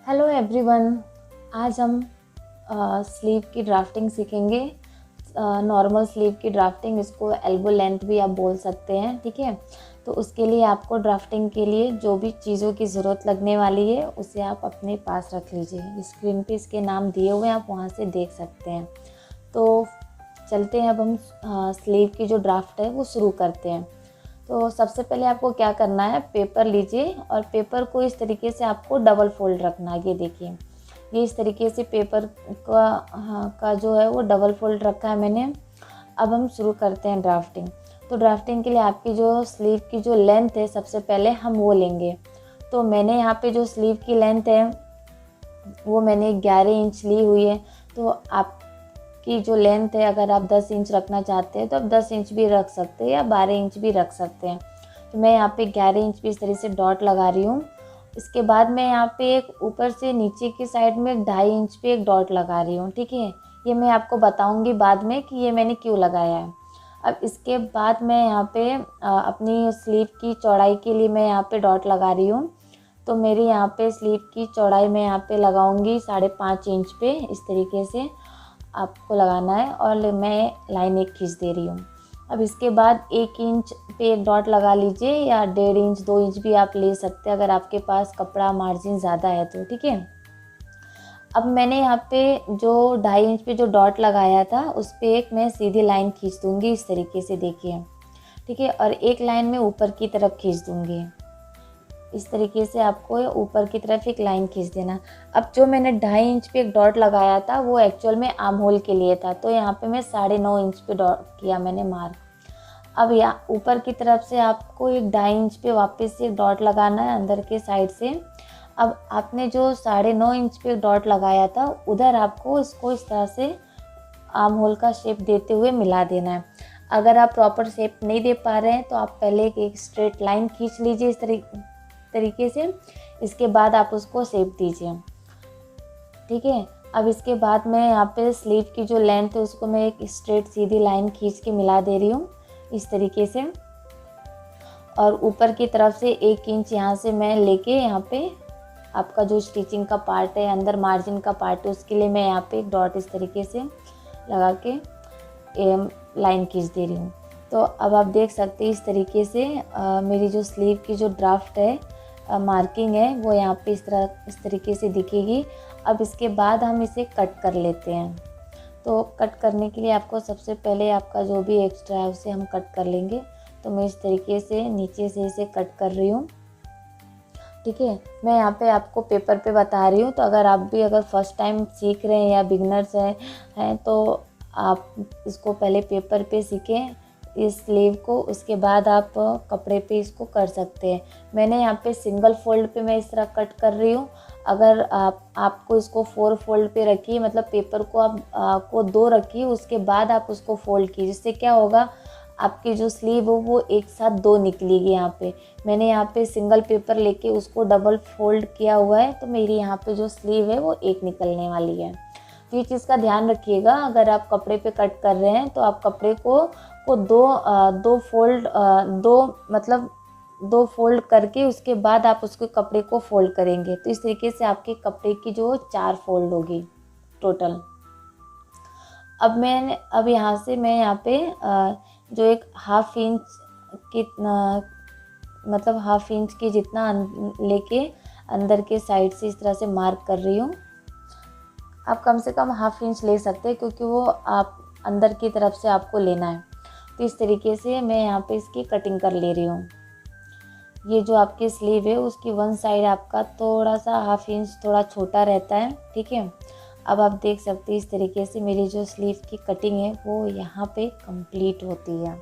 Hello everyone. आज हम sleeve की ड्राफ्टिंग सीखेंगे। नॉर्मल स्लीव की ड्राफ्टिंग, इसको एल्बो लेंथ भी आप बोल सकते हैं। ठीक है, तो उसके लिए आपको ड्राफ्टिंग के लिए जो भी चीज़ों की ज़रूरत लगने वाली है उसे आप अपने पास रख लीजिए। स्क्रीन पे इसके नाम दिए हुए हैं, आप वहाँ से देख सकते हैं। तो चलते हैं, अब हम स्लीव की जो ड्राफ्ट है वो शुरू करते हैं। तो सबसे पहले आपको क्या करना है, पेपर लीजिए और पेपर को इस तरीके से आपको डबल फोल्ड रखना है। ये देखिए, ये इस तरीके से पेपर का जो है वो डबल फोल्ड रखा है मैंने। अब हम शुरू करते हैं ड्राफ्टिंग। तो ड्राफ्टिंग के लिए आपकी जो स्लीव की जो लेंथ है सबसे पहले हम वो लेंगे। तो मैंने यहाँ पे जो स्लीव की लेंथ है वो मैंने 11 इंच ली हुई है। तो आप की जो लेंथ है, अगर आप 10 इंच रखना चाहते हैं तो आप 10 इंच भी रख सकते हैं या 12 इंच भी रख सकते हैं। तो मैं यहाँ पे 11 इंच भी इस तरह से डॉट लगा रही हूँ। इसके बाद मैं यहाँ पे एक ऊपर से नीचे की साइड में 2.5 इंच पे एक डॉट लगा रही हूँ। ठीक है, ये मैं आपको बताऊँगी बाद में कि ये मैंने क्यों लगाया है। अब इसके बाद मैं यहाँ पे अपनी स्लीव की चौड़ाई के लिए मैं यहाँ पे डॉट लगा रही हूँ। तो मेरी यहाँ पे स्लीव की चौड़ाई मैं यहाँ पे लगाऊंगी 5.5 इंच पे। इस तरीके से आपको लगाना है और मैं लाइन एक खींच दे रही हूँ। अब इसके बाद 1 इंच पे एक डॉट लगा लीजिए या 1.5 इंच 2 इंच भी आप ले सकते हैं अगर आपके पास कपड़ा मार्जिन ज़्यादा है तो। ठीक है, अब मैंने यहाँ पे जो 2.5 इंच पे जो डॉट लगाया था उस पर एक मैं सीधी लाइन खींच दूँगी इस तरीके से, देखिए। ठीक है, और एक लाइन में ऊपर की तरफ खींच दूँगी। इस तरीके से आपको ऊपर की तरफ एक लाइन खींच देना। अब जो मैंने 2.5 इंच पे एक डॉट लगाया था वो एक्चुअल में आर्म होल के लिए था, तो यहाँ पे मैं 9.5 इंच पे डॉट किया मैंने मार्क। अब यहाँ ऊपर की तरफ से आपको एक 2.5 इंच पे वापस से एक डॉट लगाना है अंदर के साइड से। अब आपने जो 9.5 इंच पे डॉट लगाया था उधर आपको इसको इस तरह से आर्म होल का शेप देते हुए मिला देना है। अगर आप प्रॉपर शेप नहीं दे पा रहे हैं तो आप पहले एक स्ट्रेट लाइन खींच लीजिए इस तरीके से। इसके बाद आप उसको शेप दीजिए। ठीक है, अब इसके बाद मैं यहाँ पे स्लीव की जो लेंथ है उसको मैं एक स्ट्रेट सीधी लाइन खींच के मिला दे रही हूँ इस तरीके से। और ऊपर की तरफ से 1 इंच यहाँ से मैं लेके यहाँ पे आपका जो स्टिचिंग का पार्ट है, अंदर मार्जिन का पार्ट है, उसके लिए मैं यहाँ पे एक डॉट इस तरीके से लगा के लाइन खींच दे रही हूँ। तो अब आप देख सकते हैं इस तरीके से मेरी जो स्लीव की जो ड्राफ्ट है, मार्किंग है, वो यहाँ पे इस तरीके से दिखेगी। अब इसके बाद हम इसे कट कर लेते हैं। तो कट करने के लिए आपको सबसे पहले आपका जो भी एक्स्ट्रा है उसे हम कट कर लेंगे। तो मैं इस तरीके से नीचे से इसे कट कर रही हूँ। ठीक है, मैं यहाँ पे आपको पेपर पे बता रही हूँ। तो अगर फर्स्ट टाइम सीख रहे हैं या बिगनर्स हैं तो आप इसको पहले पेपर पे सीखें इस स्लीव को, उसके बाद आप कपड़े पे इसको कर सकते हैं। मैंने यहाँ पे सिंगल फोल्ड पे मैं इस तरह कट कर रही हूँ। अगर आपको इसको 4 फोल्ड पे रखिए, मतलब पेपर को आपको 2 रखिए, उसके बाद आप उसको फोल्ड कीजिए। जिससे क्या होगा, आपकी जो स्लीव हो वो एक साथ 2 निकलेगी। यहाँ पे मैंने यहाँ पे सिंगल पेपर लेके उसको डबल फोल्ड किया हुआ है, तो मेरी यहाँ पे जो स्लीव है वो एक निकलने वाली है। तो ये चीज़ का ध्यान रखिएगा, अगर आप कपड़े पे कट कर रहे हैं तो आप कपड़े को दो फोल्ड करके उसके बाद आप उसके कपड़े को फोल्ड करेंगे। तो इस तरीके से आपके कपड़े की जो 4 फोल्ड होगी टोटल। अब यहाँ से मैं यहाँ पे जो एक हाफ इंच की जितना लेके अंदर के साइड से इस तरह से मार्क कर रही हूँ। आप कम से कम हाफ इंच ले सकते हैं क्योंकि वो आप अंदर की तरफ से आपको लेना है। तो इस तरीके से मैं यहाँ पे इसकी कटिंग कर ले रही हूँ। ये जो आपकी स्लीव है उसकी वन साइड आपका थोड़ा सा हाफ इंच थोड़ा छोटा रहता है। ठीक है, अब आप देख सकते हैं इस तरीके से मेरी जो स्लीव की कटिंग है वो यहाँ पे कंप्लीट होती है।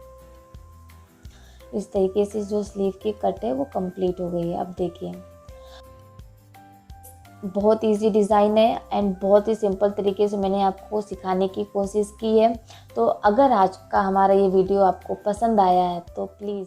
इस तरीके से जो स्लीव की कट है वो कंप्लीट हो गई है। अब देखिए, बहुत इजी डिज़ाइन है एंड बहुत ही सिंपल तरीके से मैंने आपको सिखाने की कोशिश की है। तो अगर आज का हमारा ये वीडियो आपको पसंद आया है तो प्लीज़